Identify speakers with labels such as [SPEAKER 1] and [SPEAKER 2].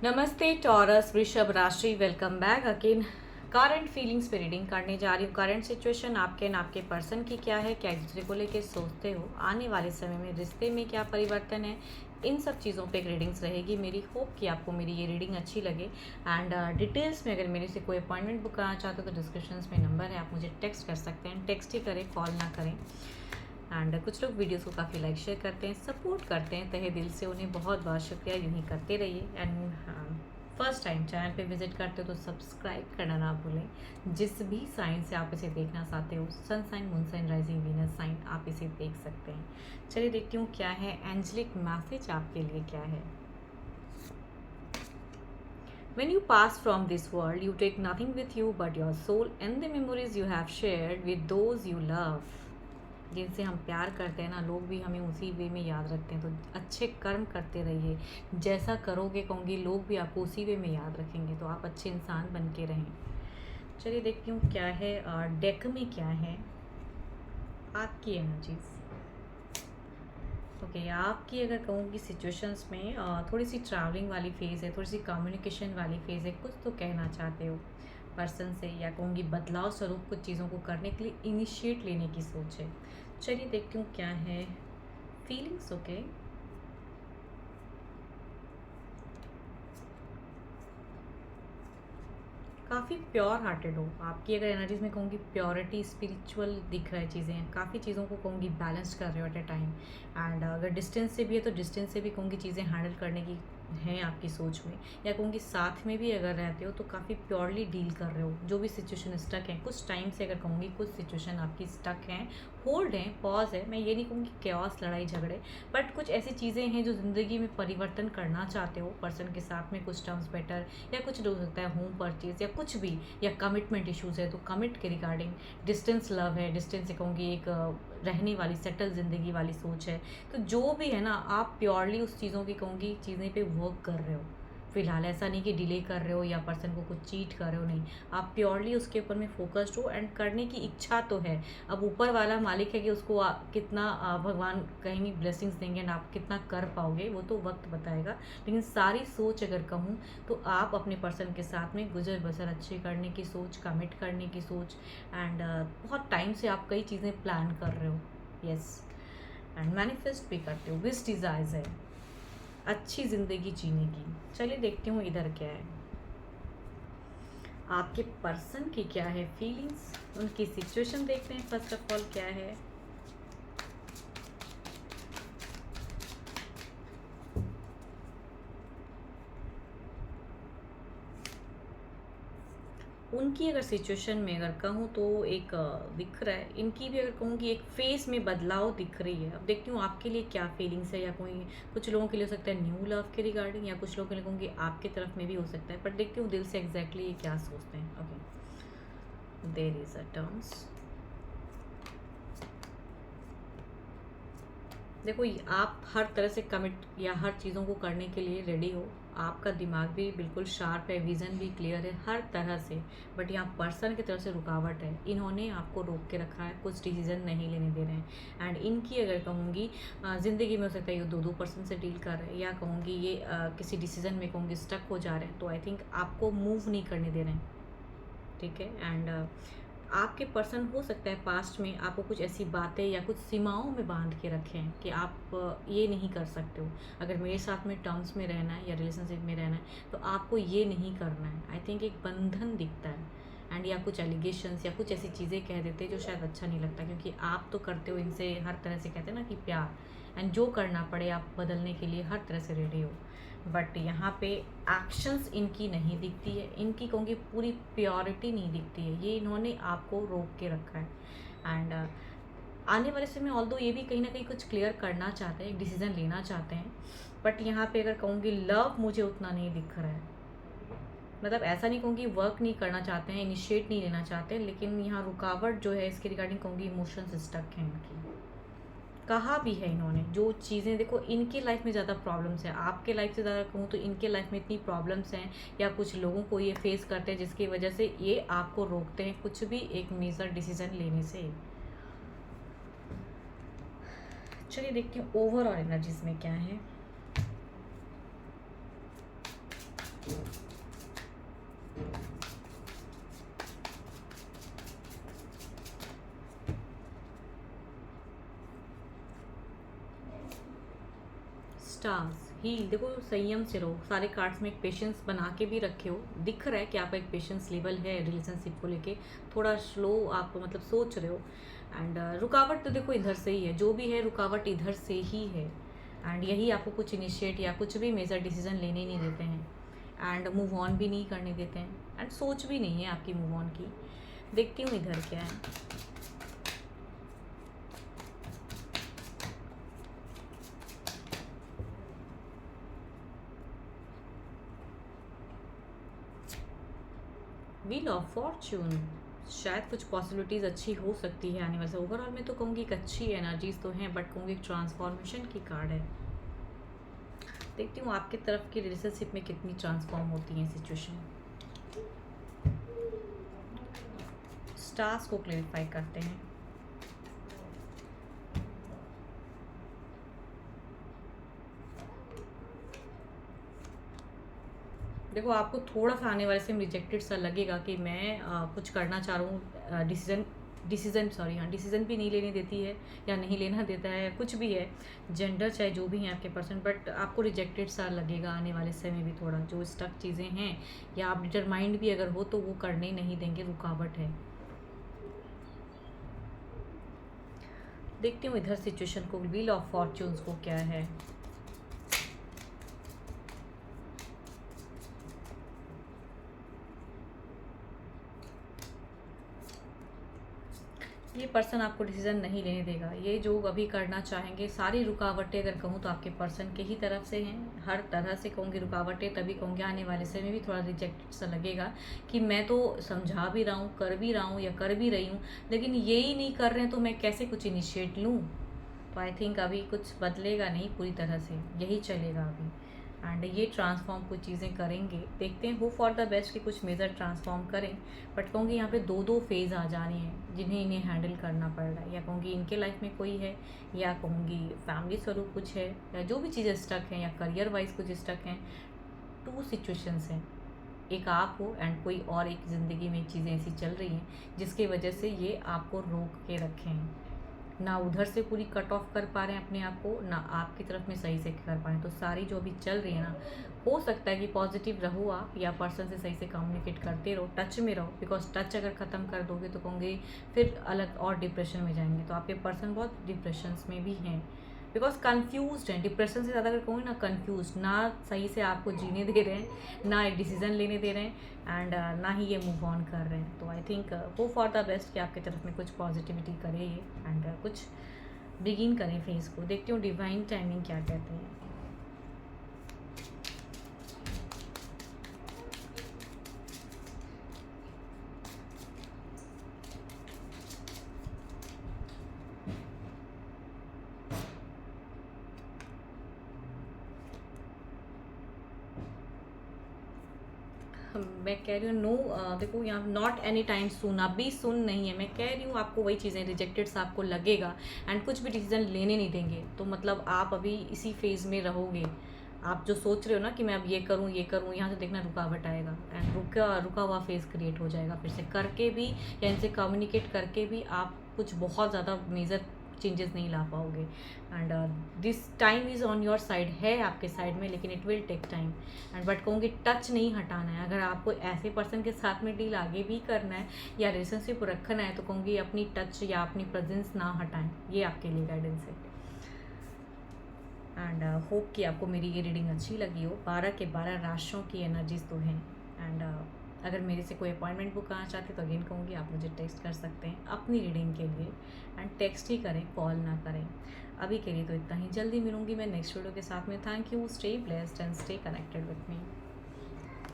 [SPEAKER 1] नमस्ते टॉरस वृषभ राशि, welcome back again. Current feelings पे रीडिंग करने जा रही हूँ। करंट सिचुएशन आपके एंड आपके पर्सन की क्या है, क्या एक दूसरे को लेके सोचते हो, आने वाले समय में रिश्ते में क्या परिवर्तन है, इन सब चीज़ों पे एक रीडिंग्स रहेगी मेरी। होप कि आपको मेरी ये रीडिंग अच्छी लगे। एंड डिटेल्स में अगर मेरे से कोई अपॉइंटमेंट बुक कराना चाहते हो तो डिस्क्रिप्शन में नंबर है, आप मुझे टेक्स्ट कर सकते हैं। टेक्स्ट ही करें, कॉल ना करें। एंड कुछ लोग वीडियोस को काफ़ी लाइक शेयर करते हैं, सपोर्ट करते हैं, तहे दिल से उन्हें बहुत बहुत शुक्रिया। यूँ ही करते रहिए। एंड फर्स्ट टाइम चैनल पे विजिट करते हो तो सब्सक्राइब करना ना भूलें। जिस भी साइन से आप इसे देखना चाहते हो, sun sign, moon sign, rising, Venus sign, आप इसे देख सकते हैं। चलिए देखती हूँ क्या है एंजलिक मैसेज आपके लिए क्या है। When you pass from this world, you take nothing with you but your soul and the memories you have shared with those you love. जिनसे हम प्यार करते हैं ना, लोग भी हमें उसी वे में याद रखते हैं। तो अच्छे कर्म करते रहिए। जैसा करोगे कहूँगी, लोग भी आपको उसी वे में याद रखेंगे। तो आप अच्छे इंसान बन के रहें। चलिए देखती हूँ क्या है डेक में क्या है आपकी एनर्जीज। ओके, आपकी अगर कहूँगी सिचुएशंस में थोड़ी सी ट्रैवलिंग वाली फेज़ है, थोड़ी सी कम्युनिकेशन वाली फेज़ है। कुछ तो कहना चाहते हो पर्सन से, या कहूँगी बदलाव स्वरूप कुछ चीज़ों को करने के लिए इनिशिएट लेने की सोच है। चलिए देखती हूँ क्या है फीलिंग्स। ओके, काफ़ी प्योर हार्टेड हो आपकी अगर एनर्जीज में कहूँगी। प्योरिटी, स्पिरिचुअल दिख रहा है चीज़ें। काफ़ी चीज़ों को कहूँगी बैलेंस कर रहे हो एट ए टाइम। एंड अगर डिस्टेंस से भी है तो डिस्टेंस से भी कहूँगी चीज़ें हैंडल करने की हैं आपकी सोच में। या कहूँगी साथ में भी अगर रहते हो तो काफ़ी प्योरली डील कर रहे हो जो भी सिचुएशन स्टक है। कुछ टाइम से अगर कहूँगी कुछ सिचुएशन आपकी स्टक हैं, होल्ड है, पॉज है। मैं ये नहीं कहूँगी कैओस, लड़ाई झगड़े, बट कुछ ऐसी चीज़ें हैं जो ज़िंदगी में परिवर्तन करना चाहते हो पर्सन के साथ में। कुछ टर्म्स बेटर, या कुछ हो सकता है होम परचेज या कुछ भी, या कमिटमेंट इश्यूज़ है तो कमिट के रिगार्डिंग। डिस्टेंस लव है, डिस्टेंस से कहूँगी एक रहने वाली सेटल ज़िंदगी वाली सोच है। तो जो भी है ना, आप प्योरली उस चीज़ों की कहूँगी चीज़ें पे वर्क कर रहे हो फिलहाल। ऐसा नहीं कि डिले कर रहे हो या पर्सन को कुछ चीट कर रहे हो, नहीं। आप प्योरली उसके ऊपर में फोकस्ड हो एंड करने की इच्छा तो है। अब ऊपर वाला मालिक है कि उसको कितना भगवान कहेंगे ब्लेसिंग्स देंगे एंड आप कितना कर पाओगे वो तो वक्त बताएगा। लेकिन सारी सोच अगर कहूँ तो आप अपने पर्सन के साथ में गुजर बसर अच्छी करने की सोच, कमिट करने की सोच। एंड बहुत टाइम से आप कई चीज़ें प्लान कर रहे हो। यस, एंड मैनिफेस्ट भी करते हो। विश डिज़ायर्स है अच्छी ज़िंदगी जीने की। चलिए देखती हूँ इधर क्या है आपके पर्सन की क्या है फीलिंग्स, उनकी सिचुएशन देखते हैं फर्स्ट ऑफ ऑल क्या है। उनकी अगर सिचुएशन में अगर कहूँ तो एक दिख रहा है इनकी भी अगर कहूँ कि एक फेस में बदलाव दिख रही है। अब देखती हूँ आपके लिए क्या फीलिंग्स है, या कोई कुछ लोगों के लिए हो सकता है न्यू लव के रिगार्डिंग, या कुछ लोगों के लिए कहूँगी आपके तरफ में भी हो सकता है। बट देखती हूँ दिल से एग्जैक्टली ये क्या सोचते हैं। Okay, there is a terms. देखो आप हर तरह से कमिट या हर चीज़ों को करने के लिए रेडी हो। आपका दिमाग भी बिल्कुल शार्प है, विज़न भी क्लियर है हर तरह से। बट यहाँ पर्सन की तरफ से रुकावट है। इन्होंने आपको रोक के रखा है, कुछ डिसीजन नहीं लेने दे रहे हैं। एंड इनकी अगर कहूँगी ज़िंदगी में हो सकता है ये दो पर्सन से डील कर रहे हैं, या कहूँगी ये किसी डिसीजन में कहूँगी स्टक हो जा रहे हैं। तो आई थिंक आपको मूव नहीं करने दे रहे हैं, ठीक है। एंड आपके पर्सन हो सकता है पास्ट में आपको कुछ ऐसी बातें या कुछ सीमाओं में बांध के रखे हैं कि आप ये नहीं कर सकते हो। अगर मेरे साथ में टर्म्स में रहना है या रिलेशनशिप में रहना है तो आपको ये नहीं करना है। आई थिंक एक बंधन दिखता है। एंड या कुछ एलिगेशंस या कुछ ऐसी चीज़ें कह देते हैं जो शायद अच्छा नहीं लगता, क्योंकि आप तो करते हो इनसे हर तरह से, कहते हैं ना कि प्यार। एंड जो करना पड़े आप बदलने के लिए हर तरह से रेडी हो। बट यहाँ पे एक्शंस इनकी नहीं दिखती है। इनकी कहूँगी पूरी प्योरिटी नहीं दिखती है। ये इन्होंने आपको रोक के रखा है। एंड आने वाले समय ऑल्दो ये भी कहीं ना कहीं कुछ क्लियर करना चाहते हैं, एक डिसीजन लेना चाहते हैं। बट यहाँ पे अगर कहूँगी लव मुझे उतना नहीं दिख रहा है। मतलब ऐसा नहीं कहूँगी वर्क नहीं करना चाहते हैं, इनिशिएट नहीं लेना चाहते हैं, लेकिन यहाँ रुकावट जो है इसके रिगार्डिंग कहूँगी इमोशंस स्टक हैं इनकी। कहा भी है इन्होंने जो चीज़ें, देखो इनकी लाइफ में ज़्यादा प्रॉब्लम्स हैं, आपके लाइफ से ज़्यादा कहूँ तो इनके लाइफ में इतनी प्रॉब्लम्स हैं, या कुछ लोगों को ये फेस करते हैं जिसकी वजह से ये आपको रोकते हैं कुछ भी एक मेजर डिसीजन लेने से। चलिए देखती हूँ ओवरऑल एनर्जीज में क्या है। स्टार्स हील, देखो संयम से रहो। सारे कार्ड्स में एक पेशेंस बना के भी रखे हो, दिख रहा है कि आपका एक पेशेंस लेवल है रिलेशनशिप को लेके। थोड़ा स्लो आप मतलब सोच रहे हो। एंड रुकावट तो देखो इधर से ही है, जो भी है रुकावट इधर से ही है। एंड यही आपको कुछ इनिशिएट या कुछ भी मेजर डिसीजन लेने नहीं देते हैं। एंड मूव ऑन भी नहीं करने देते हैं। एंड सोच भी नहीं है आपकी मूव ऑन की। देखती हूँ इधर क्या है। व्हील ऑफ फॉर्च्यून, शायद कुछ पॉसिबिलिटीज़ अच्छी हो सकती है आने वाले से। ओवरऑल में तो कहूँगी एक अच्छी एनर्जीज तो हैं, बट कहूँगी एक ट्रांसफॉर्मेशन की कार्ड है। देखती हूँ आपके तरफ की रिलेशनशिप में कितनी ट्रांसफॉर्म होती है सिचुएशन। स्टार्स को क्लेरिफाई करते हैं। देखो आपको थोड़ा सा आने वाले से रिजेक्टेड सा लगेगा कि मैं कुछ करना चाह रहा हूँ, डिसीजन भी नहीं लेने देती है या नहीं लेना देता है, कुछ भी है जेंडर चाहे जो भी है आपके पर्सन, बट आपको रिजेक्टेड सा लगेगा आने वाले समय भी। थोड़ा जो स्टक चीज़ें हैं या आप डिटरमाइंड भी अगर हो तो वो करने नहीं देंगे, रुकावट है। देखती हूँ इधर सिचुएशन को, व्हील ऑफ फॉर्च्यून्स को क्या है। ये पर्सन आपको डिसीजन नहीं लेने देगा। ये जो अभी करना चाहेंगे, सारी रुकावटें अगर कहूँ तो आपके पर्सन के ही तरफ से हैं। हर तरह से कहूँगी रुकावटें, तभी कहूँगी आने वाले समय में भी थोड़ा रिजेक्टेड सा लगेगा कि मैं तो समझा भी रहा हूँ, कर भी रहा हूँ या कर भी रही हूँ, लेकिन ये ही नहीं कर रहे हैं तो मैं कैसे कुछ इनिशिएट लूँ। तो आई थिंक अभी कुछ बदलेगा नहीं पूरी तरह से, यही चलेगा अभी। एंड ये ट्रांसफॉर्म कुछ चीज़ें करेंगे, देखते हैं, होप फॉर द बेस्ट कि कुछ मेजर ट्रांसफॉर्म करें। बट कहूँगी यहाँ पे दो दो फेज़ आ जा रही हैं जिन्हें इन्हें हैंडल करना पड़ रहा है। या कहूँगी इनके लाइफ में कोई है, या कहूँगी फैमिली स्वरूप कुछ है, या जो भी चीज़ें स्टक हैं, या करियर वाइज कुछ स्टक हैं। टू सिचुएशंस हैं, एक आप हो एंड कोई और एक ज़िंदगी में चीज़ें ऐसी चल रही हैं जिसकी वजह से ये आपको रोक के रखे हैं। ना उधर से पूरी कट ऑफ कर पा रहे हैं अपने आप को, ना आपकी तरफ में सही से कर पा रहे हैं। तो सारी जो अभी चल रही है ना, हो सकता है कि पॉजिटिव रहो आप, या पर्सन से सही से कम्युनिकेट करते रहो, टच में रहो। बिकॉज टच अगर ख़त्म कर दोगे तो कहूँगी फिर अलग और डिप्रेशन में जाएंगे। तो आपके पर्सन बहुत डिप्रेशंस में भी हैं, बिकॉज कन्फ्यूज हैं। डिप्रेशन से ज़्यादा अगर कहूँ ना, कन्फ्यूज, ना सही से आपको जीने दे रहे हैं, ना एक डिसीजन लेने दे रहे हैं, एंड ना ही ये मूव ऑन कर रहे हैं। तो I think hope for the best कि आपकी तरफ में कुछ पॉजिटिविटी करे ये, एंड कुछ बिगिन करें फेज़ को। देखती हूँ डिवाइन टाइमिंग क्या कहते हैं। मैं कह रही हूँ नो, देखो यहाँ नॉट एनी टाइम सून, अभी सुन नहीं है। मैं कह रही हूँ आपको वही चीज़ें रिजेक्टेड सा आपको लगेगा, एंड कुछ भी डिसीजन लेने नहीं देंगे। तो मतलब आप अभी इसी फेज़ में रहोगे। आप जो सोच रहे हो ना कि मैं अब ये करूँ ये करूँ, यहाँ से देखना रुकावट आएगा, एंड रुका हुआ फेज़ क्रिएट हो जाएगा फिर से। करके भी या इनसे कम्युनिकेट करके भी आप कुछ बहुत ज़्यादा मेजर चेंजेस नहीं ला पाओगे। And this time is on your side, है आपके साइड में, लेकिन it will take time. And but कहूँगी टच नहीं हटाना है। अगर आपको ऐसे पर्सन के साथ में डील आगे भी करना है या रिलेशनशिप रखना है, तो कहूँगी अपनी टच या अपनी प्रेजेंस ना हटाएं। ये आपके लिए गाइडेंस है। एंड होप कि आपको मेरी ये रीडिंग अच्छी लगी हो। 12 के 12 राशियों की एनर्जीज तो हैं। एंड अगर मेरे से कोई अपॉइंटमेंट बुक करना चाहते तो अगेन कहूँगी आप मुझे टेक्स्ट कर सकते हैं अपनी रीडिंग के लिए। एंड टेक्स्ट ही करें, कॉल ना करें। अभी के लिए तो इतना ही, जल्दी मिलूंगी मैं नेक्स्ट वीडियो के साथ में। Thank you, stay blessed and stay connected with me.